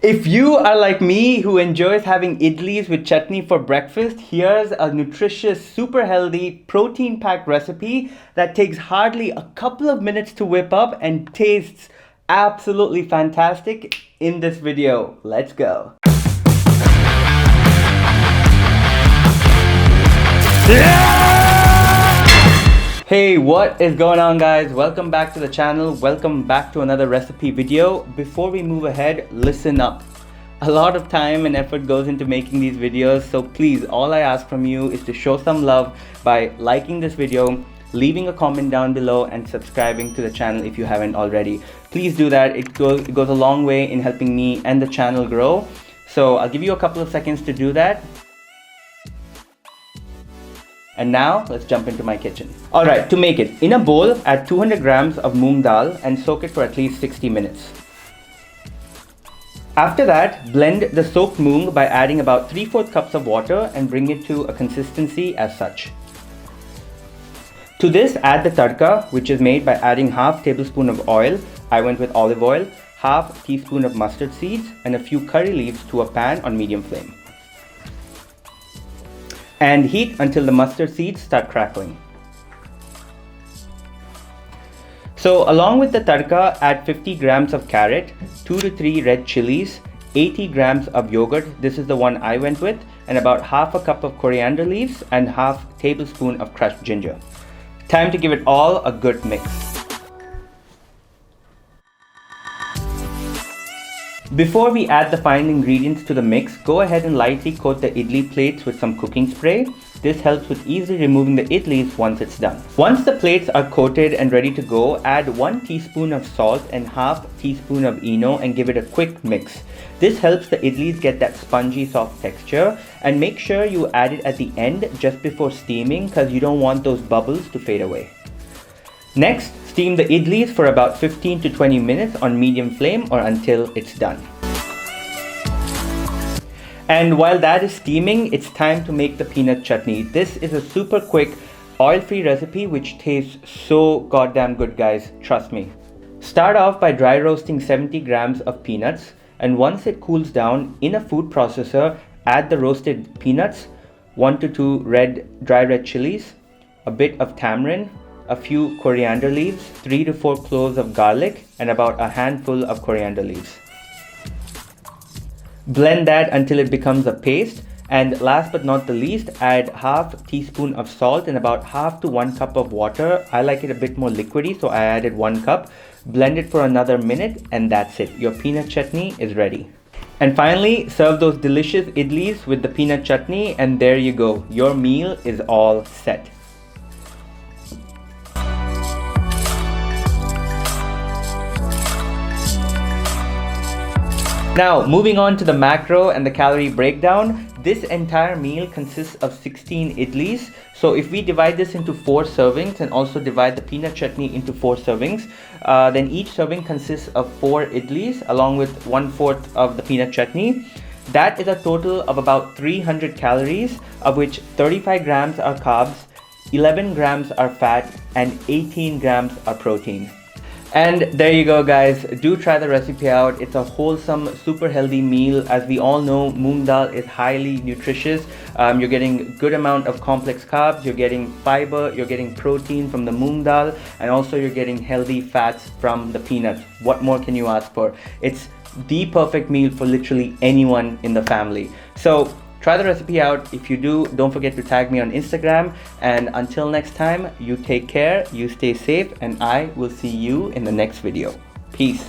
If you are like me who enjoys having idlis with chutney for breakfast, here's a nutritious, super healthy, protein-packed recipe that takes hardly a couple of minutes to whip up and tastes absolutely fantastic in this video. Let's go. Hey, what is going on, guys? Welcome back to the channel. Welcome back to another recipe video. Before we move ahead, listen up. A lot of time and effort goes into making these videos, so please, all I ask from you is to show some love by liking this video, leaving a comment down below, and subscribing to the channel if you haven't already. Please do that. It goes a long way in helping me and the channel grow. So I'll give you a couple of seconds to do that. And now let's jump into my kitchen. Alright, to make it, in a bowl, add 200 grams of moong dal and soak it for at least 60 minutes. After that, blend the soaked moong by adding about 3/4 cups of water and bring it to a consistency as such. To this, add the tadka, which is made by adding half tablespoon of oil. I went with olive oil, half teaspoon of mustard seeds, and a few curry leaves to a pan on medium flame. And heat until the mustard seeds start crackling. So along with the tadka, add 50 grams of carrot, 2 to 3 red chilies, 80 grams of yogurt, this is the one I went with, and about half a cup of coriander leaves and half tablespoon of crushed ginger. Time to give it all a good mix. Before we add the final ingredients to the mix, go ahead and lightly coat the idli plates with some cooking spray. This helps with easily removing the idlis once it's done. Once the plates are coated and ready to go, add 1 teaspoon of salt and half teaspoon of ENO and give it a quick mix. This helps the idlis get that spongy soft texture, and make sure you add it at the end just before steaming because you don't want those bubbles to fade away. Next, steam the idlis for about 15 to 20 minutes on medium flame or until it's done. And while that is steaming, it's time to make the peanut chutney. This is a super quick, oil-free recipe which tastes so goddamn good, guys. Trust me. Start off by dry roasting 70 grams of peanuts, and once it cools down, in a food processor, add the roasted peanuts, 1 to 2 dry red chilies, a bit of tamarind, a few coriander leaves, 3 to 4 cloves of garlic, and about a handful of coriander leaves. Blend that until it becomes a paste, and last but not the least, add half teaspoon of salt and about half to 1 cup of water. I like it a bit more liquidy, so I added 1 cup. Blend it for another minute, and that's it. Your peanut chutney is ready. And finally, serve those delicious idlis with the peanut chutney, and there you go. Your meal is all set. Now, moving on to the macro and the calorie breakdown. This entire meal consists of 16 idlis. So if we divide this into 4 servings and also divide the peanut chutney into 4 servings, then each serving consists of 4 idlis along with 1/4 of the peanut chutney. That is a total of about 300 calories, of which 35 grams are carbs, 11 grams are fat, and 18 grams are protein. And there you go, guys. Do try the recipe out. It's a wholesome, super healthy meal. As we all know, moong dal is highly nutritious. You're getting good amount of complex carbs, you're getting fiber, you're getting protein from the moong dal, and also you're getting healthy fats from the peanuts. What more can you ask for? It's the perfect meal for literally anyone in the family. So try the recipe out. If you do, don't forget to tag me on Instagram. And until next time, you take care, you stay safe, and I will see you in the next video. Peace.